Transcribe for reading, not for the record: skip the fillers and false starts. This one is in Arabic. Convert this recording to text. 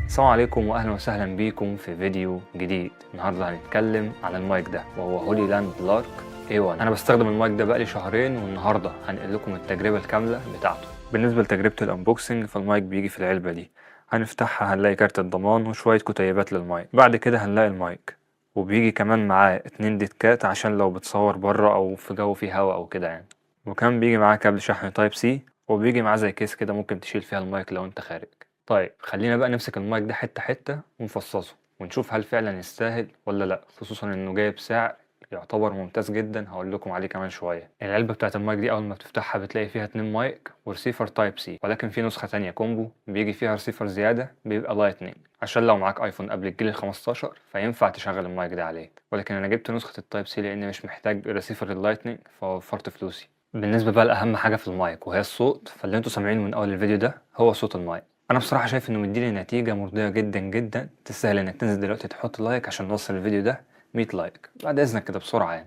السلام عليكم واهلا وسهلا بيكم في فيديو جديد. النهارده هنتكلم عن المايك ده وهو هولي لاند لارك A1. انا بستخدم المايك ده بقالي شهرين، والنهارده هنقل لكم التجربه الكامله بتاعته. بالنسبه لتجربه الانبوكسنج فالمايك بيجي في العلبه دي، هنفتحها هنلاقي كارت الضمان وشويه كتيبات للمايك. بعد كده هنلاقي المايك، وبيجي كمان معاه 2 ديسكات عشان لو بتصور بره او في جو فيه هوا او كده يعني. وكان بيجي معاه كابل شحن تايب سي، وبيجي معاه زي كيس كده ممكن تشيل فيها المايك لو انت خارج. طيب خلينا بقى نمسك المايك ده حتة حتة ونفصصه ونشوف هل فعلا يستاهل ولا لا، خصوصا انه جايب سعر يعتبر ممتاز جدا. هقول لكم عليه كمان شوية. العلبة بتاعت المايك دي اول ما بتفتحها بتلاقي فيها 2 مايك ورسيفر تايب سي، ولكن في نسخة تانية كومبو بيجي فيها رسيفر زيادة بيبقى لايتنينج، عشان لو معاك ايفون قبل الجيل ال 15 فينفع تشغل المايك ده عليه. ولكن انا جبت نسخة التايب سي لاني مش محتاج رسيفر اللايتنينج فوفرت فلوسي. بالنسبة بقى لأهم حاجة في المايك وهي الصوت، فاللي انتوا سامعينه من أول الفيديو ده هو صوت المايك. أنا بصراحة شايف إنه مديني نتيجة مرضية جدا جدا، تستاهل إنك تنزل دلوقتي تحط لايك عشان نوصل الفيديو ده 100 لايك. بعد إذنك كده بسرعة يعني.